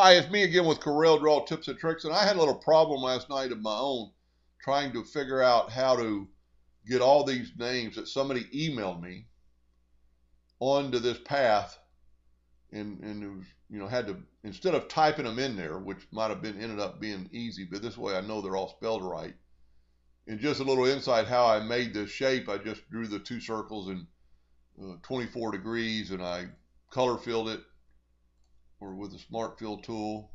Hi, it's me again with Corel Draw Tips and Tricks, and I had a little problem last night of my own trying to figure out how to get all these names that somebody emailed me onto this path, and it was, had to, instead of typing them in there, which might have been ended up being easy, but this way I know they're all spelled right. And just a little insight how I made this shape, I just drew the two circles in 24 degrees, and I color filled it or with the smart fill tool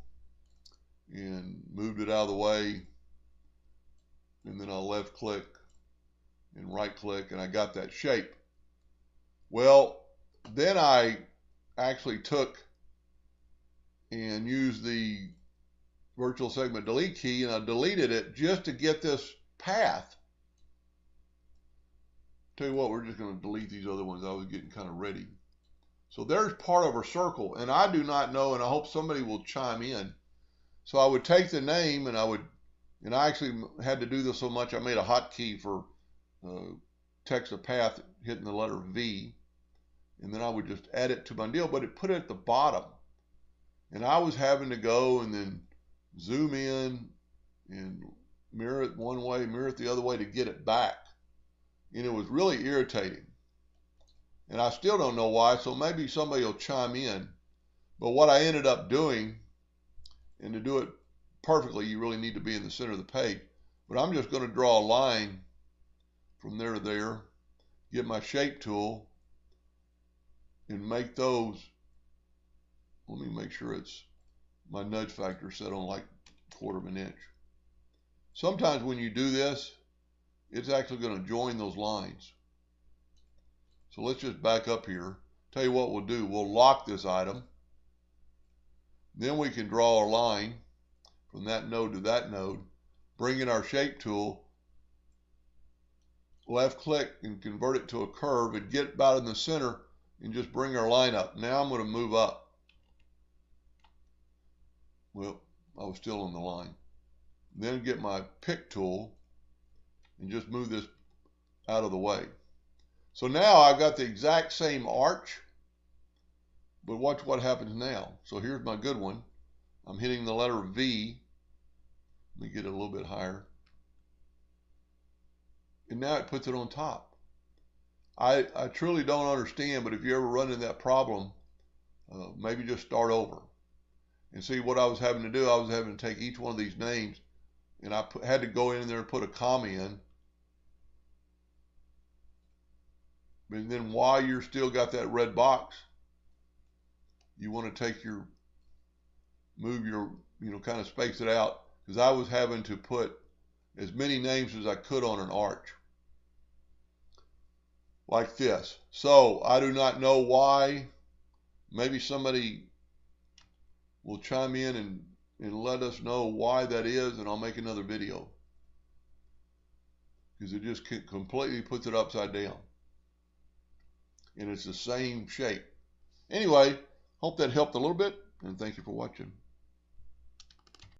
and moved it out of the way, and then I'll left click and right click, and I got that shape. Well, then I actually took and used the virtual segment delete key, and I deleted it just to get this path. Tell you what, we're just going to delete these other ones. I was getting kind of ready. So there's part of our circle, and I do not know, and I hope somebody will chime in. So I would take the name, and I actually had to do this so much I made a hotkey for text a path hitting the letter V, and then I would just add it to my deal, but it put it at the bottom, and I was having to go and then zoom in and mirror it one way, mirror it the other way to get it back, and it was really irritating, and I still don't know why, so maybe somebody will chime in. But what I ended up doing, and to do it perfectly, you really need to be in the center of the page. But I'm just going to draw a line from there to there, get my shape tool, and make those. Let me make sure it's my nudge factor set on like 1/4 of an inch. Sometimes when you do this, it's actually going to join those lines. So let's just back up here. Tell you what we'll do. We'll lock this item. Then we can draw a line from that node to that node, bring in our shape tool, left click and convert it to a curve and get about in the center and just bring our line up. Now I'm going to move up. Well, I was still on the line. Then get my pick tool and just move this out of the way. So now I've got the exact same arch, but watch what happens now. So here's my good one. I'm hitting the letter V. Let me get it a little bit higher. And now it puts it on top. I truly don't understand, but if you ever run into that problem, maybe just start over. And see what I was having to do, I was having to take each one of these names, and I had to go in there and put a comma in. And then while you're still got that red box, you want to take your, move your, kind of space it out, because I was having to put as many names as I could on an arch. Like this. So I do not know why. Maybe somebody will chime in and let us know why that is, and I'll make another video. Because it just completely puts it upside down. And it's the same shape. Anyway, hope that helped a little bit, and thank you for watching.